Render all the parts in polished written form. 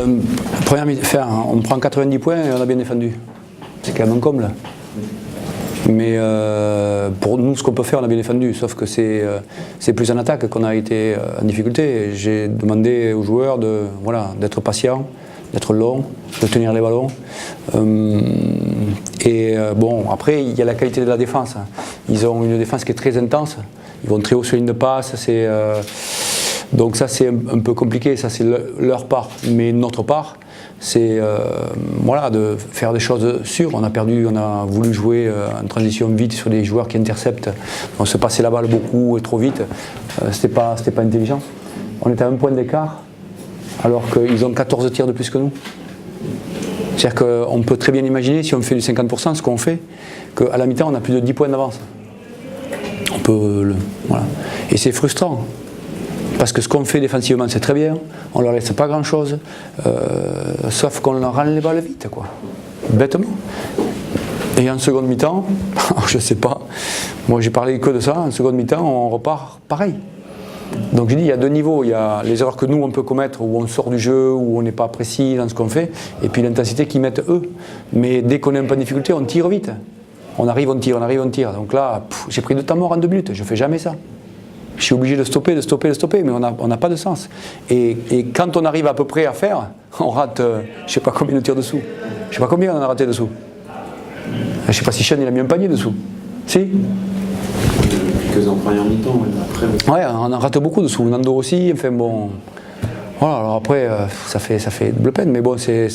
On prend 90 points et on a bien défendu. C'est quand même un comble. Mais pour nous, ce qu'on peut faire, on a bien défendu. Sauf que c'est plus en attaque qu'on a été en difficulté. J'ai demandé aux joueurs d'être patients, d'être longs, de tenir les ballons. Bon, après, il y a la qualité de la défense. Ils ont une défense qui est très intense. Ils vont très haut sur ligne de passe. Donc ça, c'est un peu compliqué. Ça, c'est leur part. Mais notre part, c'est de faire des choses sûres. On a voulu jouer en transition vite sur des joueurs qui interceptent. On se passait la balle beaucoup et trop vite. C'était pas intelligent. On était à 1 point d'écart, alors qu'ils ont 14 tirs de plus que nous. C'est-à-dire qu'on peut très bien imaginer, si on fait du 50%, ce qu'on fait, qu'à la mi-temps, on a plus de 10 points d'avance. Et c'est frustrant. Parce que ce qu'on fait défensivement, c'est très bien, on leur laisse pas grand-chose, sauf qu'on leur rend les balles vite, quoi. Bêtement. Et en seconde mi-temps, je sais pas, moi j'ai parlé que de ça, en seconde mi-temps, on repart pareil. Donc je dis, il y a 2 niveaux, il y a les erreurs que nous on peut commettre, où on sort du jeu, où on n'est pas précis dans ce qu'on fait, et puis l'intensité qu'ils mettent eux. Mais dès qu'on est un peu en difficulté, on tire vite. On arrive, on tire. Donc là, j'ai pris 2 temps morts en 2 minutes, je fais jamais ça. Je suis obligé de stopper, mais on n'a pas de sens. Et quand on arrive à peu près à faire, on rate, je ne sais pas combien de tirs dessous. Je ne sais pas combien on a raté dessous. Je ne sais pas si Sean il a mis un panier dessous. Si? Quelques en première mi-temps, après. Ouais, on en rate beaucoup dessous. Nando aussi, enfin bon. Voilà, alors après, ça fait double peine, mais bon, c'est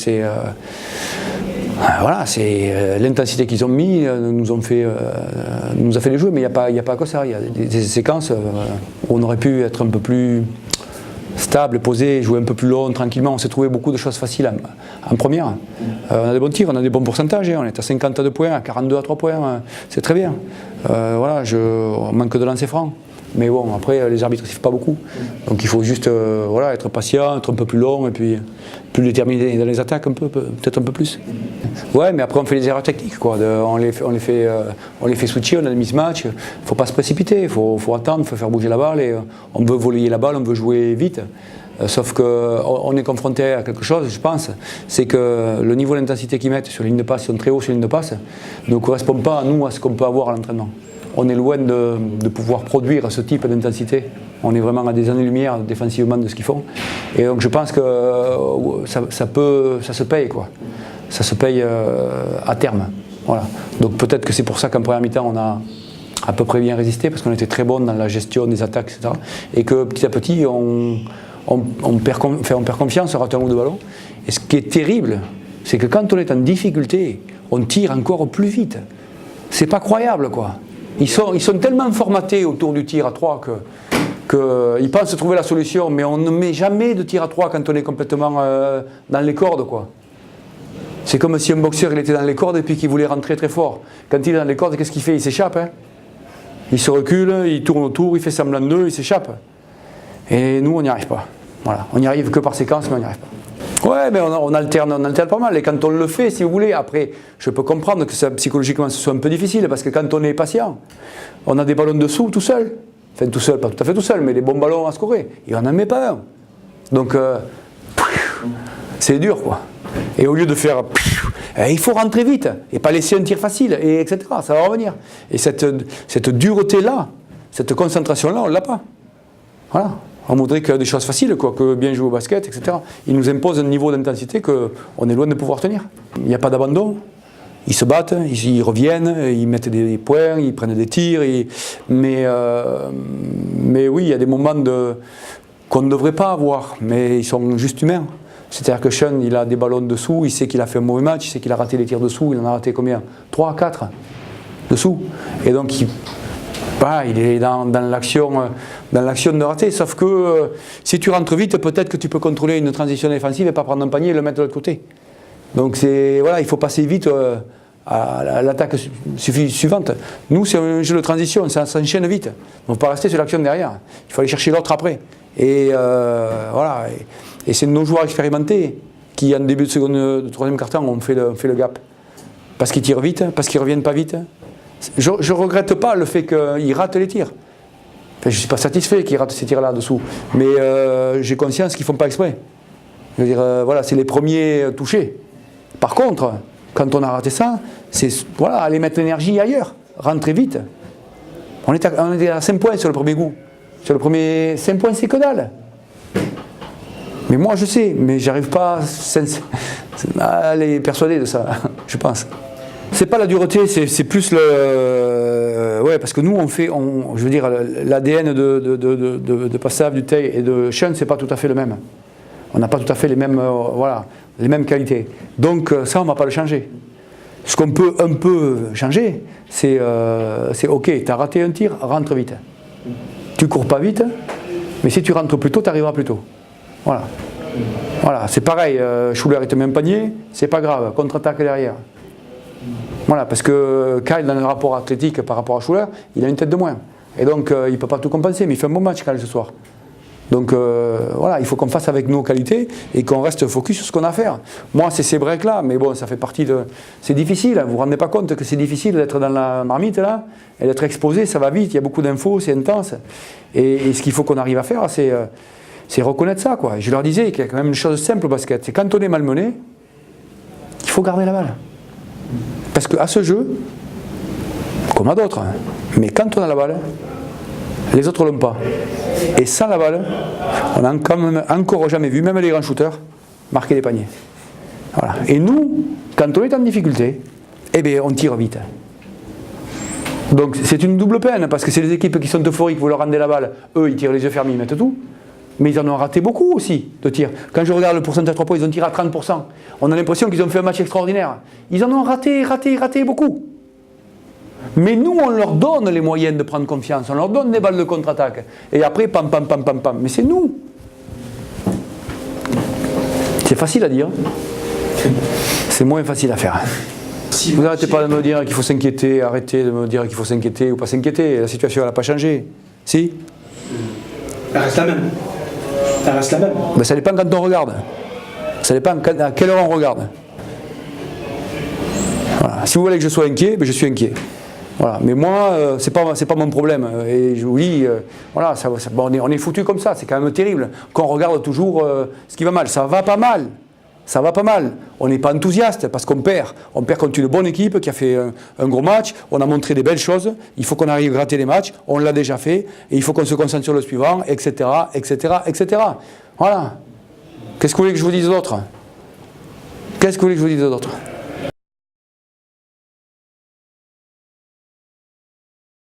l'intensité qu'ils ont mis nous a fait les jouer, mais il n'y a pas que ça. Il y a des séquences où on aurait pu être un peu plus stable, posé, jouer un peu plus long, tranquillement. On s'est trouvé beaucoup de choses faciles en première. On a des bons tirs, on a des bons pourcentages. On est à 52 points, à 42 à 3 points. C'est très bien. On manque de lancer franc. Mais bon, après, les arbitres ne sifflent pas beaucoup. Donc il faut juste être patient, être un peu plus long et puis plus déterminé dans les attaques, peut-être un peu plus. Ouais, mais après on fait les erreurs techniques, quoi. On les fait switcher, on a des mismatchs. Il ne faut pas se précipiter, il faut attendre, il faut faire bouger la balle. Et on veut voler la balle, on veut jouer vite. Sauf qu'on est confronté à quelque chose, je pense, c'est que le niveau d'intensité qu'ils mettent sur ligne de passe, ils sont très hauts sur ligne de passe, ne correspond pas à nous, à ce qu'on peut avoir à l'entraînement. On est loin de pouvoir produire ce type d'intensité. On est vraiment à des années-lumière défensivement de ce qu'ils font. Et donc je pense que ça se paye, quoi. Ça se paye à terme. Voilà. Donc peut-être que c'est pour ça qu'en première mi-temps, on a à peu près bien résisté, parce qu'on était très bon dans la gestion des attaques, etc. Et que petit à petit, on perd confiance, on rate un ou 2 ballons. Et ce qui est terrible, c'est que quand on est en difficulté, on tire encore plus vite. C'est pas croyable, quoi. Ils sont tellement formatés autour du tir à 3 qu'ils pensent trouver la solution, mais on ne met jamais de tir à 3 quand on est complètement dans les cordes, quoi. C'est comme si un boxeur il était dans les cordes et puis qu'il voulait rentrer très fort. Quand il est dans les cordes, qu'est-ce qu'il fait? Il s'échappe. Hein, il se recule, il tourne autour, il fait semblant d'eux, il s'échappe. Et nous, on n'y arrive pas. Voilà. On n'y arrive que par séquence, mais on n'y arrive pas. Ouais, mais on alterne pas mal. Et quand on le fait, si vous voulez, après, je peux comprendre que ça, psychologiquement, ce soit un peu difficile, parce que quand on est patient, on a des ballons dessous tout seul. Enfin, tout seul, pas tout à fait tout seul, mais des bons ballons à scorer. Et on n'en met pas un. Donc, c'est dur, quoi. Et au lieu de faire, il faut rentrer vite, et pas laisser un tir facile, et etc. Ça va revenir. Et cette dureté-là, cette concentration-là, on ne l'a pas. Voilà. On voudrait que des choses faciles, quoi, que bien jouer au basket, etc. Ils nous imposent un niveau d'intensité qu'on est loin de pouvoir tenir. Il n'y a pas d'abandon. Ils se battent, ils reviennent, ils mettent des points, ils prennent des tirs. Mais oui, il y a des moments qu'on ne devrait pas avoir, mais ils sont juste humains. C'est-à-dire que Sean, il a des ballons dessous, il sait qu'il a fait un mauvais match, il sait qu'il a raté les tirs dessous, il en a raté combien? 3, 4 dessous. Et donc, il est dans l'action de rater, sauf que si tu rentres vite, peut-être que tu peux contrôler une transition défensive et pas prendre un panier et le mettre de l'autre côté. Donc il faut passer vite à l'attaque suivante. Nous, c'est un jeu de transition, ça s'enchaîne vite. Donc il ne faut pas rester sur l'action derrière, il faut aller chercher l'autre après. Et voilà, et c'est nos joueurs expérimentés qui, en début de troisième quart-temps, ont fait le gap. Parce qu'ils tirent vite, parce qu'ils ne reviennent pas vite. Je ne regrette pas le fait qu'ils ratent les tirs. Enfin, je ne suis pas satisfait qu'ils ratent ces tirs-là dessous. Mais j'ai conscience qu'ils ne font pas exprès. Je veux dire, voilà, c'est les premiers touchés. Par contre, quand on a raté ça, c'est voilà, aller mettre l'énergie ailleurs, rentrer vite. On était à 5 points sur le premier coup. Sur le premier 5 points, c'est que dalle. Mais moi, je sais, mais j'arrive pas à les persuader de ça, je pense. C'est pas la dureté, c'est plus le... ouais, parce que nous, je veux dire, l'ADN de Passav, du Tay et de Sean, c'est pas tout à fait le même. On n'a pas tout à fait les mêmes, voilà, les mêmes qualités. Donc ça, on ne va pas le changer. Ce qu'on peut un peu changer, c'est ok, tu as raté un tir, rentre vite. Tu cours pas vite, mais si tu rentres plus tôt, tu arriveras plus tôt. Voilà. Voilà, c'est pareil, Schuler est au même panier, c'est pas grave, contre-attaque derrière. Voilà, parce que Kyle, dans le rapport athlétique par rapport à Schuler, il a une tête de moins. Et donc, il ne peut pas tout compenser, mais il fait un bon match, Kyle, ce soir. Donc, voilà, il faut qu'on fasse avec nos qualités et qu'on reste focus sur ce qu'on a à faire. Moi, c'est ces breaks-là, mais bon, ça fait partie de... C'est difficile, vous ne vous rendez pas compte que c'est difficile d'être dans la marmite, là, et d'être exposé, ça va vite, il y a beaucoup d'infos, c'est intense. Et ce qu'il faut qu'on arrive à faire, c'est reconnaître ça, quoi. Je leur disais qu'il y a quand même une chose simple au basket, c'est quand on est malmené, il faut garder la balle. Parce qu'à ce jeu, comme à d'autres, mais quand on a la balle, les autres ne l'ont pas. Et sans la balle, on n'a quand même encore jamais vu, même les grands shooters, marquer des paniers. Voilà. Et nous, quand on est en difficulté, eh bien, on tire vite. Donc c'est une double peine, parce que c'est les équipes qui sont euphoriques, vous leur rendez la balle, eux ils tirent les yeux fermés, ils mettent tout. Mais ils en ont raté beaucoup aussi de tirs. Quand je regarde le pourcentage 3 points, ils ont tiré à 30%. On a l'impression qu'ils ont fait un match extraordinaire. Ils en ont raté beaucoup. Mais nous, on leur donne les moyens de prendre confiance. On leur donne des balles de contre-attaque. Et après, pam, pam, pam, pam, pam. Mais c'est nous. C'est facile à dire. C'est moins facile à faire. Si vous n'arrêtez pas de me dire qu'il faut s'inquiéter, arrêtez de me dire qu'il faut s'inquiéter ou pas s'inquiéter. La situation, elle n'a pas changé. Si ? Elle reste la même. Elle reste la même. Ben, ça dépend quand on regarde. Ça dépend à quelle heure on regarde. Voilà. Si vous voulez que je sois inquiet, ben je suis inquiet. Voilà. Mais moi, c'est pas mon problème. Et je vous dis, voilà, on est foutu comme ça. C'est quand même terrible qu'on regarde toujours ce qui va mal. Ça va pas mal. Ça va pas mal. On n'est pas enthousiaste parce qu'on perd. On perd contre une bonne équipe qui a fait un gros match. On a montré des belles choses. Il faut qu'on arrive à gratter les matchs. On l'a déjà fait. Et il faut qu'on se concentre sur le suivant, etc., etc., etc. Voilà. Qu'est-ce que vous voulez que je vous dise d'autre ? Qu'est-ce que vous voulez que je vous dise d'autre ?